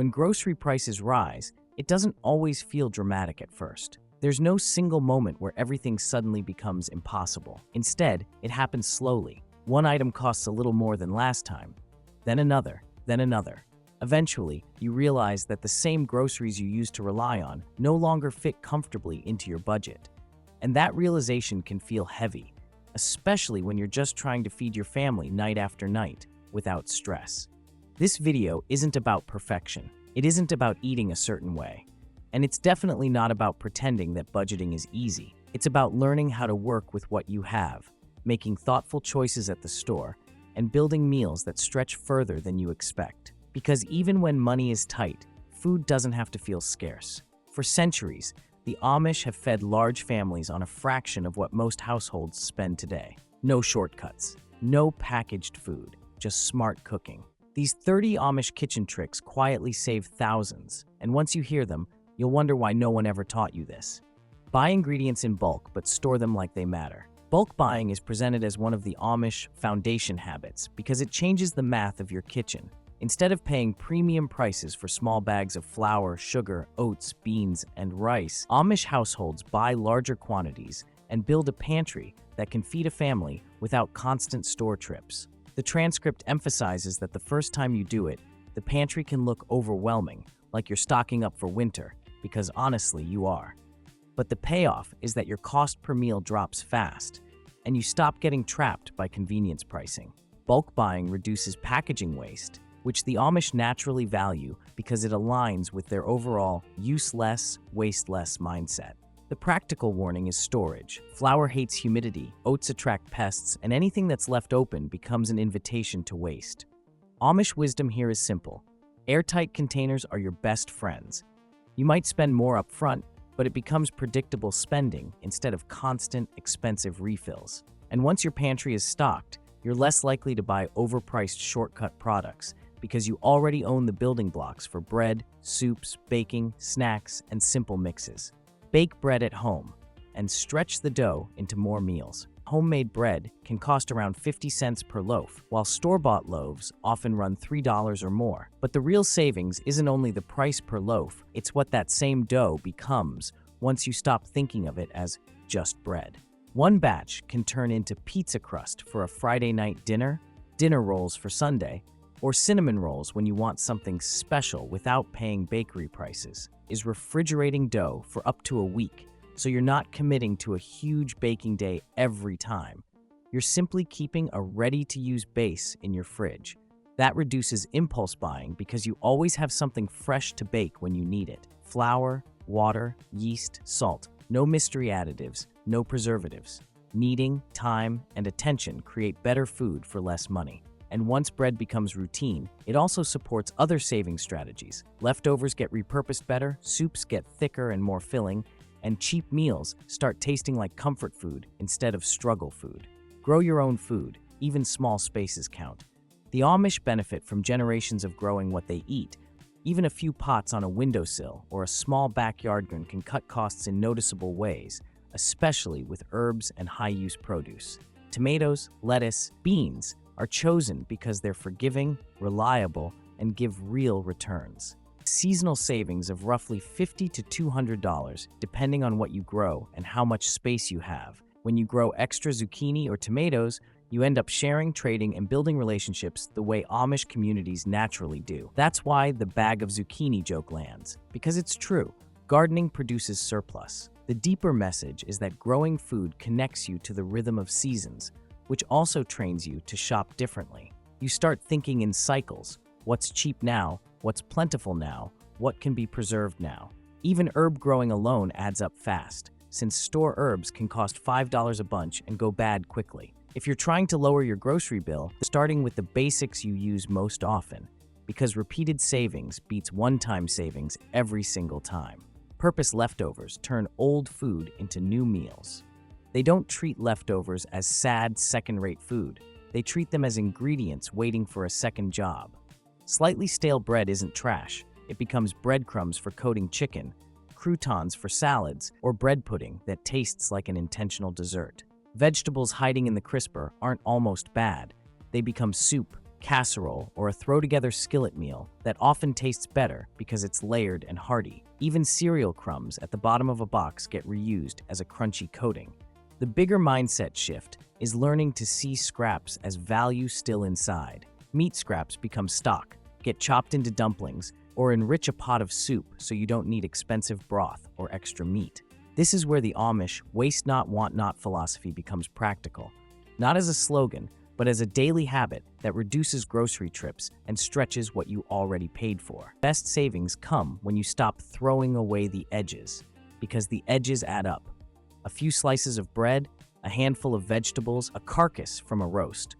When grocery prices rise, it doesn't always feel dramatic at first. There's no single moment where everything suddenly becomes impossible. Instead, it happens slowly. One item costs a little more than last time, then another, then another. Eventually, you realize that the same groceries you used to rely on no longer fit comfortably into your budget. And that realization can feel heavy, especially when you're just trying to feed your family night after night without stress. This video isn't about perfection. It isn't about eating a certain way. And it's definitely not about pretending that budgeting is easy. It's about learning how to work with what you have, making thoughtful choices at the store, and building meals that stretch further than you expect. Because even when money is tight, food doesn't have to feel scarce. For centuries, the Amish have fed large families on a fraction of what most households spend today. No shortcuts, no packaged food, just smart cooking. These 30 Amish kitchen tricks quietly save thousands, and once you hear them, you'll wonder why no one ever taught you this. Buy ingredients in bulk, but store them like they matter. Bulk buying is presented as one of the Amish foundation habits because it changes the math of your kitchen. Instead of paying premium prices for small bags of flour, sugar, oats, beans, and rice, Amish households buy larger quantities and build a pantry that can feed a family without constant store trips. The transcript emphasizes that the first time you do it, the pantry can look overwhelming, like you're stocking up for winter, because honestly, you are. But the payoff is that your cost per meal drops fast, and you stop getting trapped by convenience pricing. Bulk buying reduces packaging waste, which the Amish naturally value because it aligns with their overall use less, waste less mindset. The practical warning is storage. Flour hates humidity, oats attract pests, and anything that's left open becomes an invitation to waste. Amish wisdom here is simple. Airtight containers are your best friends. You might spend more up front, but it becomes predictable spending instead of constant, expensive refills. And once your pantry is stocked, you're less likely to buy overpriced shortcut products because you already own the building blocks for bread, soups, baking, snacks, and simple mixes. Bake bread at home and stretch the dough into more meals. Homemade bread can cost around 50 cents per loaf, while store-bought loaves often run $3 or more. But the real savings isn't only the price per loaf, it's what that same dough becomes once you stop thinking of it as just bread. One batch can turn into pizza crust for a Friday night dinner, dinner rolls for Sunday, or cinnamon rolls when you want something special without paying bakery prices. Is refrigerating dough for up to a week, so you're not committing to a huge baking day every time. You're simply keeping a ready-to-use base in your fridge. That reduces impulse buying because you always have something fresh to bake when you need it. Flour, water, yeast, salt. No mystery additives, no preservatives. Kneading, time, and attention create better food for less money. And once bread becomes routine, it also supports other saving strategies. Leftovers get repurposed better, soups get thicker and more filling, and cheap meals start tasting like comfort food instead of struggle food. Grow your own food, even small spaces count. The Amish benefit from generations of growing what they eat. Even a few pots on a windowsill or a small backyard garden can cut costs in noticeable ways, especially with herbs and high-use produce. Tomatoes, lettuce, beans are chosen because they're forgiving, reliable, and give real returns. Seasonal savings of roughly $50 to $200 depending on what you grow and how much space you have. When you grow extra zucchini or tomatoes, you end up sharing, trading, and building relationships the way Amish communities naturally do. That's why the bag of zucchini joke lands, because it's true. Gardening produces surplus. The deeper message is that growing food connects you to the rhythm of seasons, which also trains you to shop differently. You start thinking in cycles. What's cheap now? What's plentiful now? What can be preserved now? Even herb growing alone adds up fast, since store herbs can cost $5 a bunch and go bad quickly. If you're trying to lower your grocery bill, starting with the basics you use most often, because repeated savings beats one-time savings every single time. Purpose leftovers turn old food into new meals. They don't treat leftovers as sad, second-rate food. They treat them as ingredients waiting for a second job. Slightly stale bread isn't trash. It becomes breadcrumbs for coating chicken, croutons for salads, or bread pudding that tastes like an intentional dessert. Vegetables hiding in the crisper aren't almost bad. They become soup, casserole, or a throw-together skillet meal that often tastes better because it's layered and hearty. Even cereal crumbs at the bottom of a box get reused as a crunchy coating. The bigger mindset shift is learning to see scraps as value still inside. Meat scraps become stock, get chopped into dumplings, or enrich a pot of soup so you don't need expensive broth or extra meat. This is where the Amish waste not, want not philosophy becomes practical, not as a slogan, but as a daily habit that reduces grocery trips and stretches what you already paid for. Best savings come when you stop throwing away the edges, because the edges add up. A few slices of bread, a handful of vegetables, a carcass from a roast.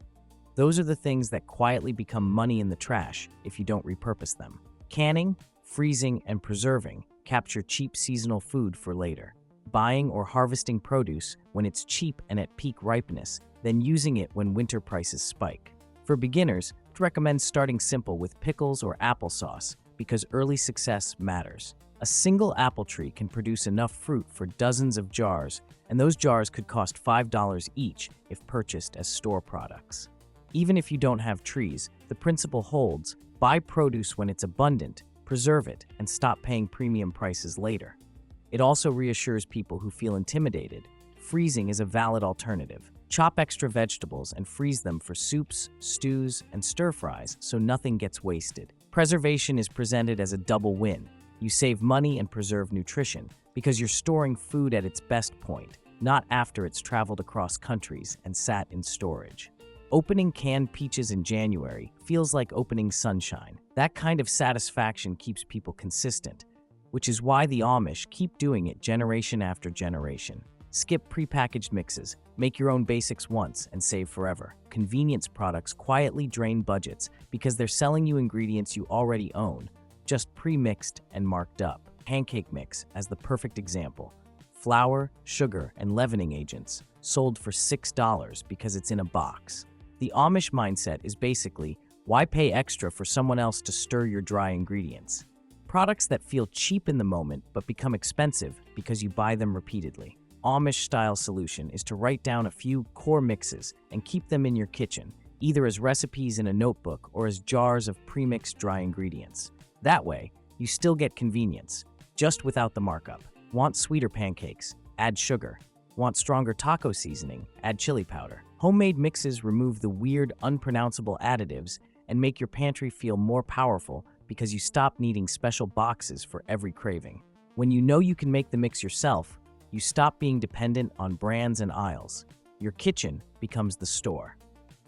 Those are the things that quietly become money in the trash if you don't repurpose them. Canning, freezing, and preserving capture cheap seasonal food for later. Buying or harvesting produce when it's cheap and at peak ripeness, then using it when winter prices spike. For beginners, I'd recommend starting simple with pickles or applesauce because early success matters. A single apple tree can produce enough fruit for dozens of jars, and those jars could cost $5 each if purchased as store products. Even if you don't have trees, the principle holds: buy produce when it's abundant, preserve it, and stop paying premium prices later. It also reassures people who feel intimidated. Freezing is a valid alternative. Chop extra vegetables and freeze them for soups, stews, and stir-fries so nothing gets wasted. Preservation is presented as a double win. You save money and preserve nutrition because you're storing food at its best point, not after it's traveled across countries and sat in storage. Opening canned peaches in January feels like opening sunshine. That kind of satisfaction keeps people consistent, which is why the Amish keep doing it generation after generation. Skip prepackaged mixes, make your own basics once, and save forever. Convenience products quietly drain budgets because they're selling you ingredients you already own, just pre-mixed and marked up. Pancake mix as the perfect example. Flour, sugar, and leavening agents sold for $6 because it's in a box. The Amish mindset is basically, why pay extra for someone else to stir your dry ingredients? Products that feel cheap in the moment but become expensive because you buy them repeatedly. Amish-style solution is to write down a few core mixes and keep them in your kitchen, either as recipes in a notebook or as jars of pre-mixed dry ingredients. That way, you still get convenience, just without the markup. Want sweeter pancakes? Add sugar. Want stronger taco seasoning? Add chili powder. Homemade mixes remove the weird, unpronounceable additives and make your pantry feel more powerful because you stop needing special boxes for every craving. When you know you can make the mix yourself, you stop being dependent on brands and aisles. Your kitchen becomes the store.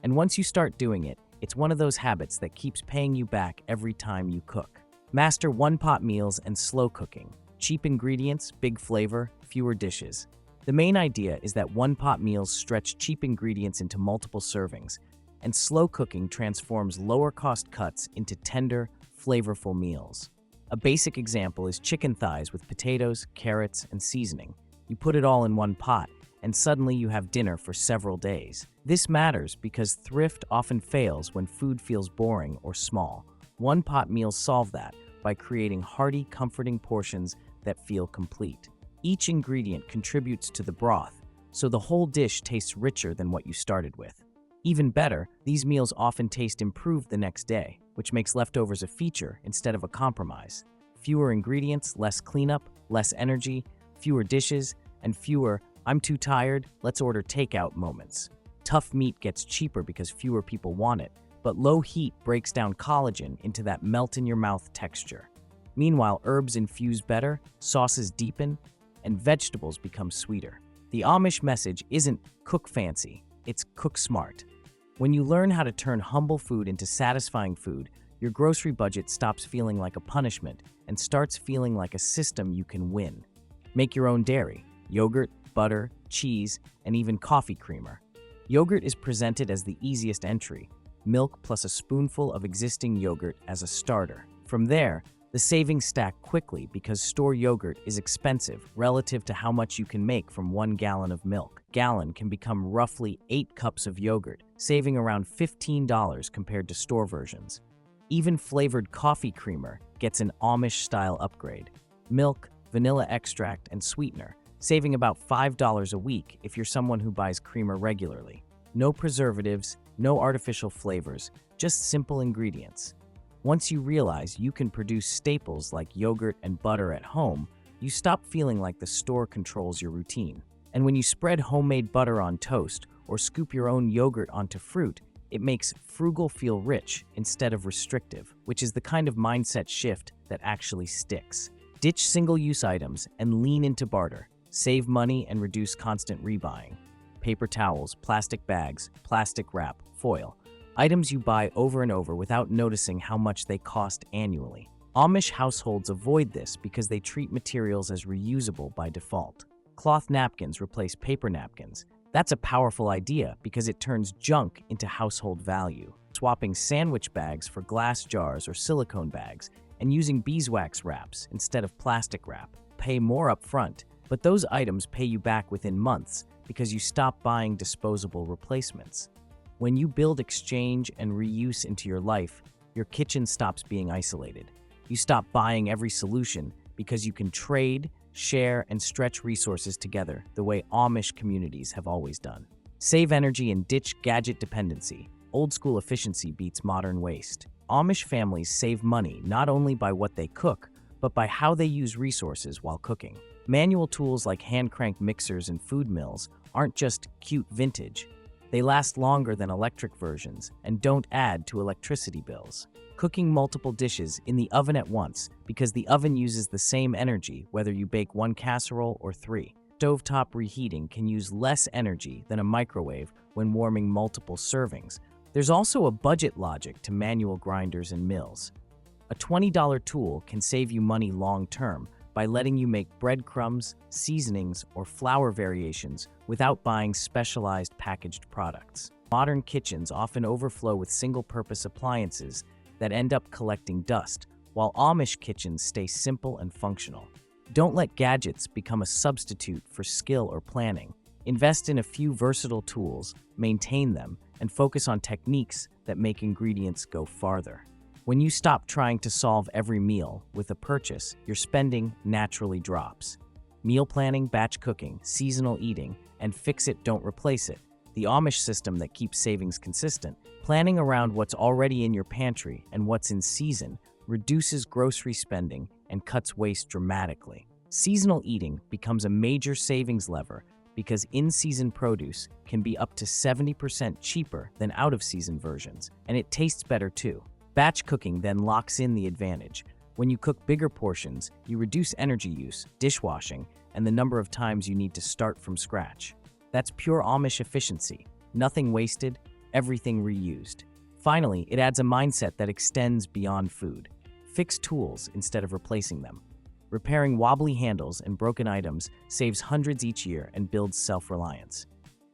And once you start doing it, it's one of those habits that keeps paying you back every time you cook. Master one-pot meals and slow cooking. Cheap ingredients, big flavor, fewer dishes. The main idea is that one-pot meals stretch cheap ingredients into multiple servings, and slow cooking transforms lower-cost cuts into tender, flavorful meals. A basic example is chicken thighs with potatoes, carrots, and seasoning. You put it all in one pot, and suddenly you have dinner for several days. This matters because thrift often fails when food feels boring or small. One-pot meals solve that by creating hearty, comforting portions that feel complete. Each ingredient contributes to the broth, so the whole dish tastes richer than what you started with. Even better, these meals often taste improved the next day, which makes leftovers a feature instead of a compromise. Fewer ingredients, less cleanup, less energy, fewer dishes, and fewer "I'm too tired, let's order takeout" moments. Tough meat gets cheaper because fewer people want it, but low heat breaks down collagen into that melt-in-your-mouth texture. Meanwhile, herbs infuse better, sauces deepen, and vegetables become sweeter. The Amish message isn't cook fancy, it's cook smart. When you learn how to turn humble food into satisfying food, your grocery budget stops feeling like a punishment and starts feeling like a system you can win. Make your own dairy, yogurt, butter, cheese, and even coffee creamer. Yogurt is presented as the easiest entry, milk plus a spoonful of existing yogurt as a starter. From there, the savings stack quickly because store yogurt is expensive relative to how much you can make from 1 gallon of milk. Gallon can become roughly 8 cups of yogurt, saving around $15 compared to store versions. Even flavored coffee creamer gets an Amish-style upgrade. Milk, vanilla extract, and sweetener, saving about $5 a week if you're someone who buys creamer regularly. No preservatives, no artificial flavors, just simple ingredients. Once you realize you can produce staples like yogurt and butter at home, you stop feeling like the store controls your routine. And when you spread homemade butter on toast or scoop your own yogurt onto fruit, it makes frugal feel rich instead of restrictive, which is the kind of mindset shift that actually sticks. Ditch single-use items and lean into barter. Save money and reduce constant rebuying. Paper towels, plastic bags, plastic wrap, foil. Items you buy over and over without noticing how much they cost annually. Amish households avoid this because they treat materials as reusable by default. Cloth napkins replace paper napkins. That's a powerful idea because it turns junk into household value. Swapping sandwich bags for glass jars or silicone bags and using beeswax wraps instead of plastic wrap. Pay more up front, but those items pay you back within months because you stop buying disposable replacements. When you build exchange and reuse into your life, your kitchen stops being isolated. You stop buying every solution because you can trade, share, and stretch resources together the way Amish communities have always done. Save energy and ditch gadget dependency. Old school efficiency beats modern waste. Amish families save money not only by what they cook, but by how they use resources while cooking. Manual tools like hand-crank mixers and food mills aren't just cute vintage. They last longer than electric versions and don't add to electricity bills. Cooking multiple dishes in the oven at once because the oven uses the same energy whether you bake one casserole or 3. Stovetop reheating can use less energy than a microwave when warming multiple servings. There's also a budget logic to manual grinders and mills. A $20 tool can save you money long-term by letting you make breadcrumbs, seasonings, or flour variations without buying specialized packaged products. Modern kitchens often overflow with single-purpose appliances that end up collecting dust, while Amish kitchens stay simple and functional. Don't let gadgets become a substitute for skill or planning. Invest in a few versatile tools, maintain them, and focus on techniques that make ingredients go farther. When you stop trying to solve every meal with a purchase, your spending naturally drops. Meal planning, batch cooking, seasonal eating, and fix it, don't replace it. The Amish system that keeps savings consistent. Planning around what's already in your pantry and what's in season reduces grocery spending and cuts waste dramatically. Seasonal eating becomes a major savings lever because in-season produce can be up to 70% cheaper than out-of-season versions, and it tastes better too. Batch cooking then locks in the advantage. When you cook bigger portions, you reduce energy use, dishwashing, and the number of times you need to start from scratch. That's pure Amish efficiency. Nothing wasted, everything reused. Finally, it adds a mindset that extends beyond food. Fix tools instead of replacing them. Repairing wobbly handles and broken items saves hundreds each year and builds self-reliance.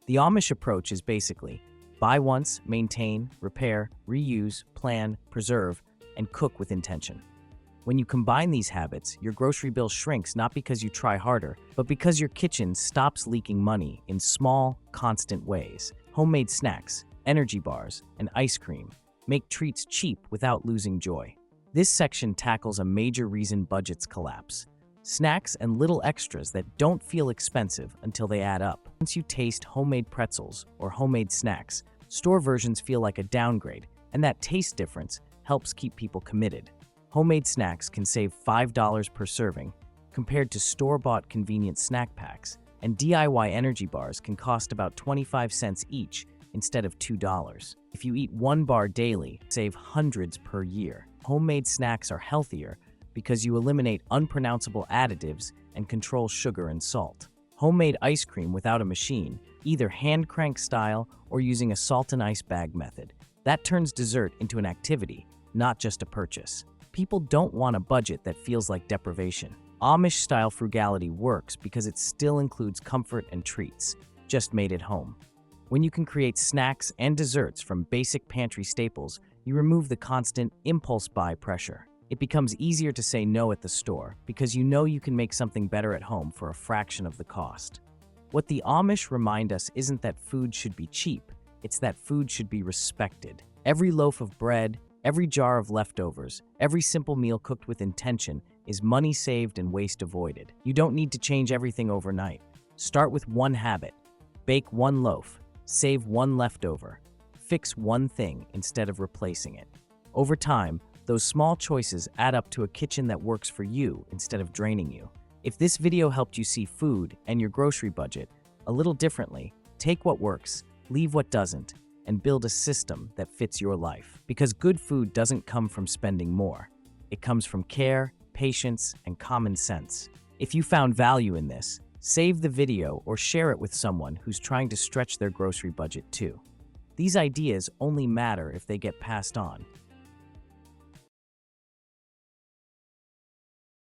The Amish approach is basically buy once, maintain, repair, reuse, plan, preserve, and cook with intention. When you combine these habits, your grocery bill shrinks not because you try harder, but because your kitchen stops leaking money in small, constant ways. Homemade snacks, energy bars, and ice cream make treats cheap without losing joy. This section tackles a major reason budgets collapse. Snacks and little extras that don't feel expensive until they add up. Once you taste homemade pretzels or homemade snacks, store versions feel like a downgrade, and that taste difference helps keep people committed. Homemade snacks can save $5 per serving compared to store-bought convenient snack packs, and DIY energy bars can cost about 25 cents each instead of $2. If you eat one bar daily, save hundreds per year. Homemade snacks are healthier because you eliminate unpronounceable additives and control sugar and salt. Homemade ice cream without a machine, either hand crank style or using a salt and ice bag method. That turns dessert into an activity, not just a purchase. People don't want a budget that feels like deprivation. Amish-style frugality works because it still includes comfort and treats, just made at home. When you can create snacks and desserts from basic pantry staples, you remove the constant impulse buy pressure. It becomes easier to say no at the store because you know you can make something better at home for a fraction of the cost. What the Amish remind us isn't that food should be cheap, it's that food should be respected. Every loaf of bread, every jar of leftovers, every simple meal cooked with intention is money saved and waste avoided. You don't need to change everything overnight. Start with one habit. Bake one loaf. Save one leftover. fix one thing instead of replacing it. Over time, those small choices add up to a kitchen that works for you instead of draining you. If this video helped you see food and your grocery budget a little differently, take what works, leave what doesn't, and build a system that fits your life. Because good food doesn't come from spending more. It comes from care, patience, and common sense. If you found value in this, save the video or share it with someone who's trying to stretch their grocery budget too. These ideas only matter if they get passed on,